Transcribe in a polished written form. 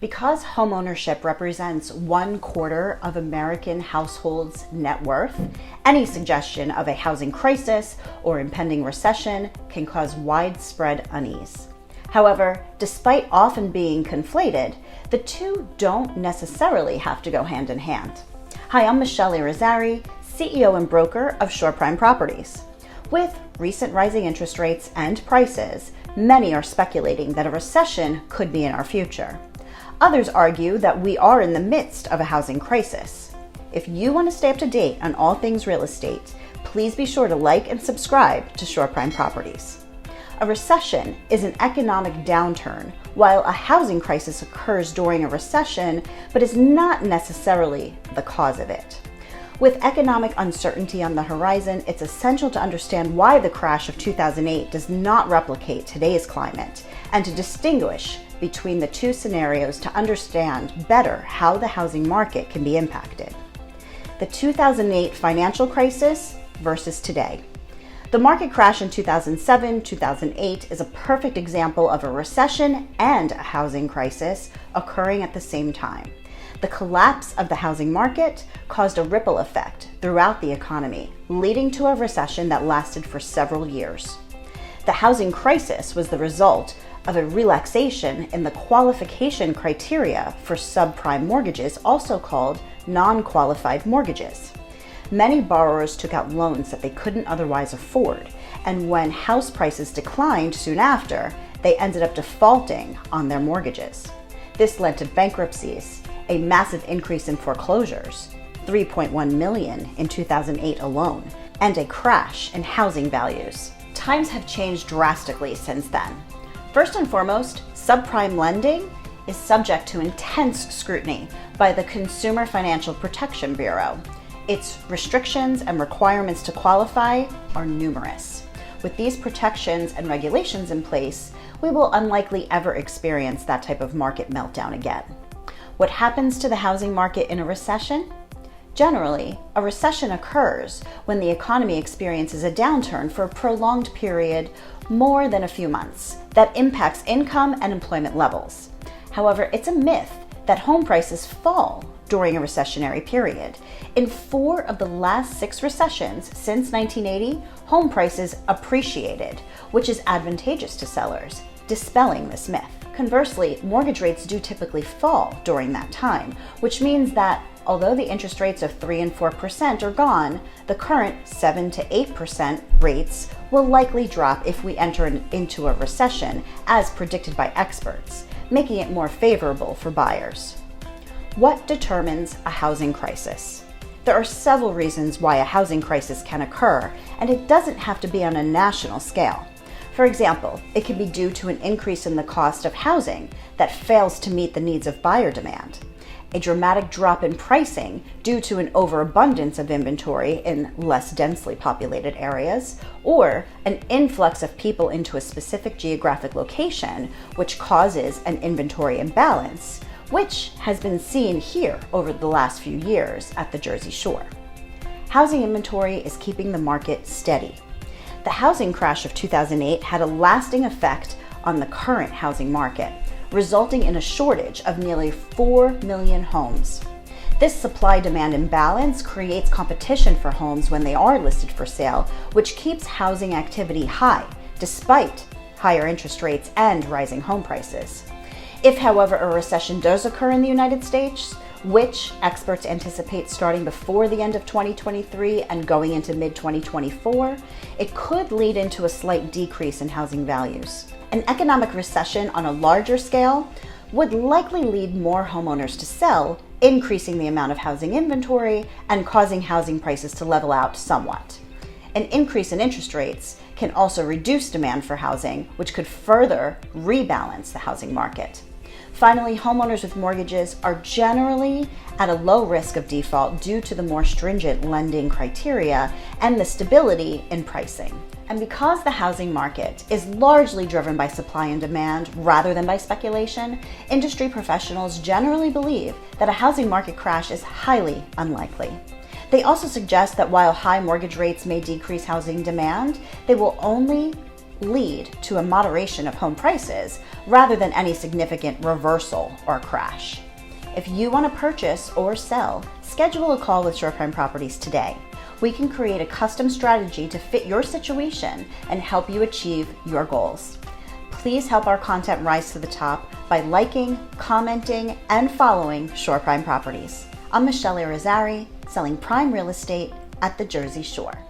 Because homeownership represents 1/4 of American households' net worth, any suggestion of a housing crisis or impending recession can cause widespread unease. However, despite often being conflated, the two don't necessarily have to go hand in hand. Hi, I'm Michele Irizarry, CEO and broker of Shore Prime Properties. With recent rising interest rates and prices, many are speculating that a recession could be in our future. Others argue that we are in the midst of a housing crisis. If you want to stay up to date on all things real estate, please be sure to like and subscribe to Shore Prime Properties. A recession is an economic downturn, while a housing crisis occurs during a recession, but is not necessarily the cause of it. With economic uncertainty on the horizon, it's essential to understand why the crash of 2008 does not replicate today's climate, and to distinguish between the two scenarios to understand better how the housing market can be impacted. The 2008 financial crisis versus today. The market crash in 2007-2008 is a perfect example of a recession and a housing crisis occurring at the same time. The collapse of the housing market caused a ripple effect throughout the economy, leading to a recession that lasted for several years. The housing crisis was the result of a relaxation in the qualification criteria for subprime mortgages, also called non-qualified mortgages. Many borrowers took out loans that they couldn't otherwise afford, and when house prices declined soon after, they ended up defaulting on their mortgages. This led to bankruptcies, a massive increase in foreclosures, 3.1 million in 2008 alone, and a crash in housing values. Times have changed drastically since then. First and foremost, subprime lending is subject to intense scrutiny by the Consumer Financial Protection Bureau. Its restrictions and requirements to qualify are numerous. With these protections and regulations in place, we will unlikely ever experience that type of market meltdown again. What happens to the housing market in a recession? Generally, a recession occurs when the economy experiences a downturn for a prolonged period, more than a few months, that impacts income and employment levels. However, it's a myth that home prices fall during a recessionary period. In 4 of the last 6 recessions since 1980, home prices appreciated, which is advantageous to sellers, dispelling this myth. Conversely, mortgage rates do typically fall during that time, which means that although the interest rates of 3 and 4% are gone, the current 7 to 8% rates will likely drop if we enter into a recession, as predicted by experts, making it more favorable for buyers. What determines a housing crisis? There are several reasons why a housing crisis can occur, and it doesn't have to be on a national scale. For example, it can be due to an increase in the cost of housing that fails to meet the needs of buyer demand, a dramatic drop in pricing due to an overabundance of inventory in less densely populated areas, or an influx of people into a specific geographic location, which causes an inventory imbalance, which has been seen here over the last few years at the Jersey Shore. Housing inventory is keeping the market steady. The housing crash of 2008 had a lasting effect on the current housing market, resulting in a shortage of nearly 4 million homes. This supply-demand imbalance creates competition for homes when they are listed for sale, which keeps housing activity high, despite higher interest rates and rising home prices. If, however, a recession does occur in the United States, which experts anticipate starting before the end of 2023 and going into mid-2024, it could lead into a slight decrease in housing values. An economic recession on a larger scale would likely lead more homeowners to sell, increasing the amount of housing inventory and causing housing prices to level out somewhat. An increase in interest rates can also reduce demand for housing, which could further rebalance the housing market. Finally, homeowners with mortgages are generally at a low risk of default due to the more stringent lending criteria and the stability in pricing. And because the housing market is largely driven by supply and demand rather than by speculation, industry professionals generally believe that a housing market crash is highly unlikely. They also suggest that while high mortgage rates may decrease housing demand, they will only lead to a moderation of home prices rather than any significant reversal or crash. If you want to purchase or sell, schedule a call with Shore Prime Properties today. We can create a custom strategy to fit your situation and help you achieve your goals. Please help our content rise to the top by liking, commenting, and following Shore Prime Properties. I'm Michele Irizarry, selling prime real estate at the Jersey Shore.